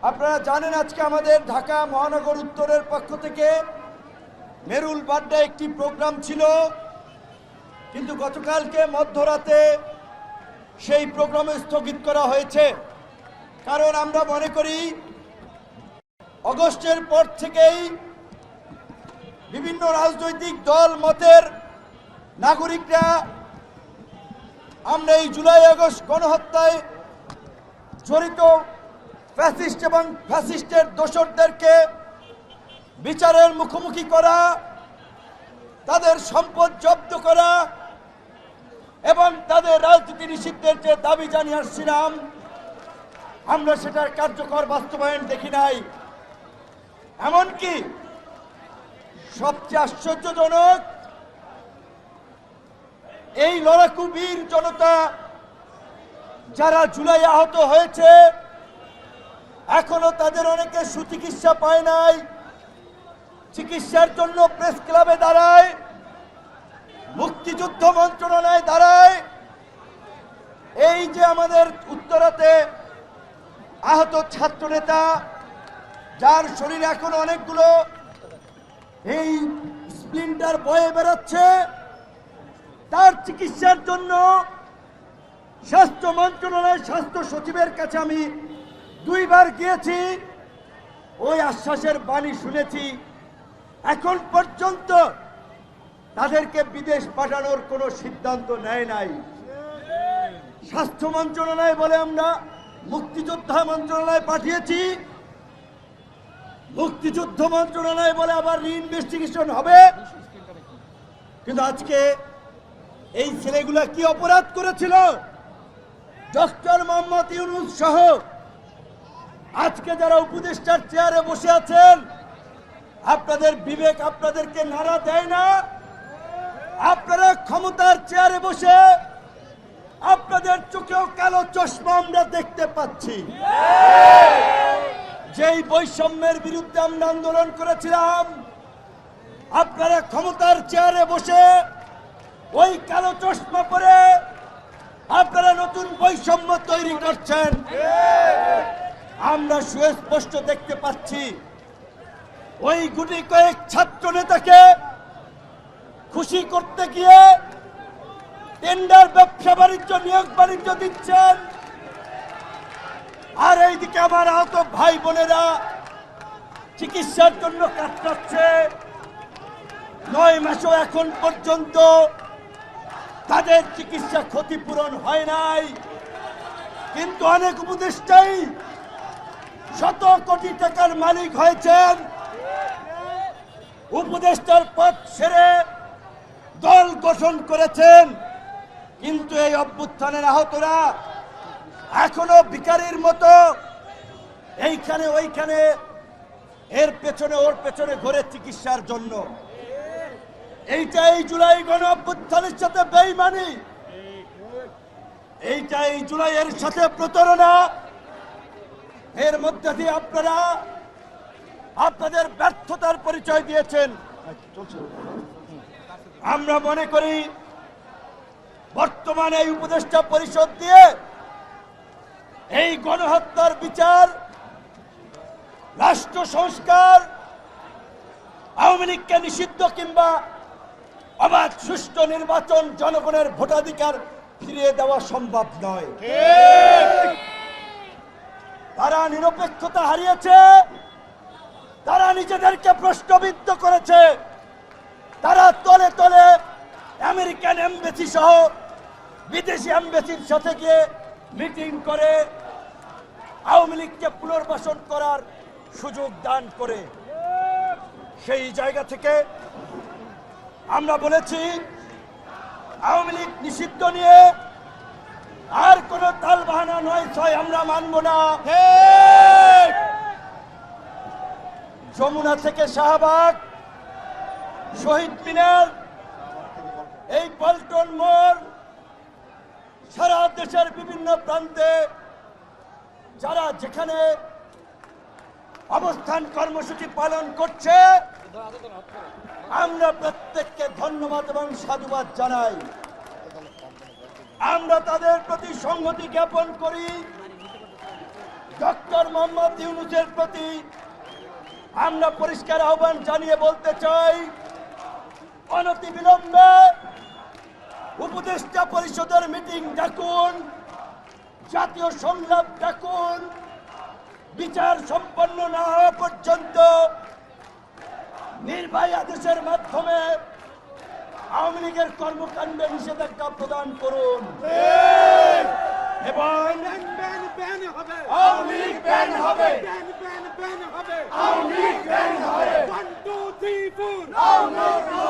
আপনারা জানেন আজকে আমাদের ঢাকা মহানগর উত্তরের পক্ষ থেকে মেরুল বাড্ডা একটি প্রোগ্রাম ছিল, কিন্তু গতকালকে মধ্যরাতে সেই প্রোগ্রাম স্থগিত করা হয়েছে। কারণ আমরা মনে করি আগস্টের পর থেকেই বিভিন্ন রাজনৈতিক দল মতের নাগরিকরা আমরা এই জুলাই আগস্ট গণহত্যায় জড়িত ফ্যাসিস্ট এবং ফ্যাসিস্টের দোসরদেরকে বিচারের মুখোমুখি করা, তাদের সম্পদ জব্দ করা এবং তাদের রাজনীতি নিষিদ্ধের যে দাবি জানিয়ে আসছিলাম, আমরা সেটার কার্যকর বাস্তবায়ন দেখি নাই। এমনকি সবচেয়ে আশ্চর্যজনক, এই লড়াকু বীর জনতা যারা জুলাই আহত হয়েছে এখনো তাদের অনেকে সুচিকিৎসা পায় নাই, চিকিৎসার জন্য প্রেস ক্লাবে দাঁড়ায়, মুক্তিযুদ্ধ মন্ত্রণালয়ে দাঁড়ায়। এই যে আমাদের উত্তরাতে আহত ছাত্রনেতা যার শরীরে এখন অনেকগুলো এই স্প্লিন্টার বয়ে বেড়াচ্ছে, তার চিকিৎসার জন্য স্বাস্থ্য মন্ত্রণালয়ের স্বাস্থ্য সচিবের কাছে আমি 2 বার গিয়েছি, ওই আশ্বাসের বাণী শুনেছি। এখন পর্যন্ত তাদেরকে বিদেশ পাঠানোর কোনো সিদ্ধান্ত নেয় নাই। স্বাস্থ্য মন্ত্রণালয় বলে আমরা মুক্তিযোদ্ধা মন্ত্রণালয়ে পাঠিয়েছি, মুক্তিযুদ্ধ মন্ত্রণালয় বলে আবার রিইনভেস্টিগেশন হবে। কিন্তু আজকে এই ছেলেগুলা কি অপরাধ করেছিল? ডক্টর মোহাম্মদ ইউনূস সহ আজকে যারা উপদেষ্টার চেয়ারে বসে আছেন, আপনাদের বিবেক আপনাদেরকে নাড়া দেয় না? আপনারা ক্ষমতার চেয়ারে বসে আপনাদের চোখেও কালো চশমা আমরা দেখতে পাচ্ছি। যেই বৈষম্যের বিরুদ্ধে আমরা আন্দোলন করেছিলাম, আপনারা ক্ষমতার চেয়ারে বসে ওই কালো চশমা পরে আপনারা নতুন বৈষম্য তৈরি করছেন। আমরা সুস্পষ্ট দেখতে পাচ্ছি ওই গুটি কয়েক ছাত্র নেতাকে খুশি করতে গিয়ে টেন্ডার ব্যবসা বাণিজ্য নিয়োগ বাণিজ্য দিচ্ছেন, আর এইদিকে আমার আহত ভাই বোনেরা চিকিৎসার জন্য কাটাচ্ছে। 9 মাসও এখন পর্যন্ত তাদের চিকিৎসা ক্ষতিপূরণ হয় নাই। কিন্তু অনেক উপদেষ্টাই শত কোটি টাকার মালিক হয়েছেন, উপদেষ্টার পদ ছেড়ে দল গঠন করেছেন। কিন্তু এই অভ্যুত্থানের আহতরা এখনো ভিখারির মতো এইখানে ওইখানে এর পেছনে ওর পেছনে ঘুরে চিকিৎসার জন্য। এইটাই জুলাই গণ অভ্যুত্থানের সাথে বেইমানি, এইটাই জুলাইয়ের সাথে প্রতারণা। এর মধ্যে দিয়ে আপনারা আপনাদের ব্যর্থতার পরিচয় দিয়েছেন। আমরা মনে করি বর্তমানে এই উপদেষ্টা পরিষদ দিয়ে এই গণহত্যার বিচার, রাষ্ট্র সংস্কার, আওয়ামী লীগকে নিষিদ্ধ কিংবা অবাধ সুষ্ঠু নির্বাচন, জনগণের ভোটাধিকার ফিরিয়ে দেওয়া সম্ভব নয়। তারা নিরপেক্ষতা হারিয়েছে, তারা নিজেদেরকে প্রশ্নবিদ্ধ করেছে, তারা তলে তলে আমেরিকান এমবেসি সহ বিদেশি এমবেসির সাথে গিয়ে মিটিং করে আওয়ামী লীগকে পুনর্বাসন করার সুযোগ দান করে। সেই জায়গা থেকে আমরা বলেছি আওয়ামী লীগ নিষিদ্ধ নিয়ে আর কোন তালবাহানা নয় ছয় আমরা মানব না। যমুনা থেকে শাহবাগ, শহীদ মিনার, এই পল্টন মোড়, সারা দেশের বিভিন্ন প্রান্তে যারা যেখানে অবস্থান কর্মসূচি পালন করছে, আমরা প্রত্যেককে ধন্যবাদ এবং সাধুবাদ জানাই। আমরা তাদের প্রতি সংহতি জ্ঞাপন করি। ডক্টর মোহাম্মদ ইউনূসের প্রতি আমরা পরিষ্কার আহ্বান জানিয়ে বলতে চাই, অনতিবিলম্বে উপদেষ্টা পরিষদের মিটিং ডাকুন, জাতীয় সংলাপ ডাকুন। বিচার সম্পন্ন না হওয়া পর্যন্ত নির্বাহী আদেশের মাধ্যমে আওয়ামী লীগের কর্মকাণ্ডে নিষেধাজ্ঞা প্রদান করুন এবং আওয়ামী লীগ ব্যান হবে। আওয়ামী লীগ ব্যান হবে। 1, 2, 3, 4 No, no, no.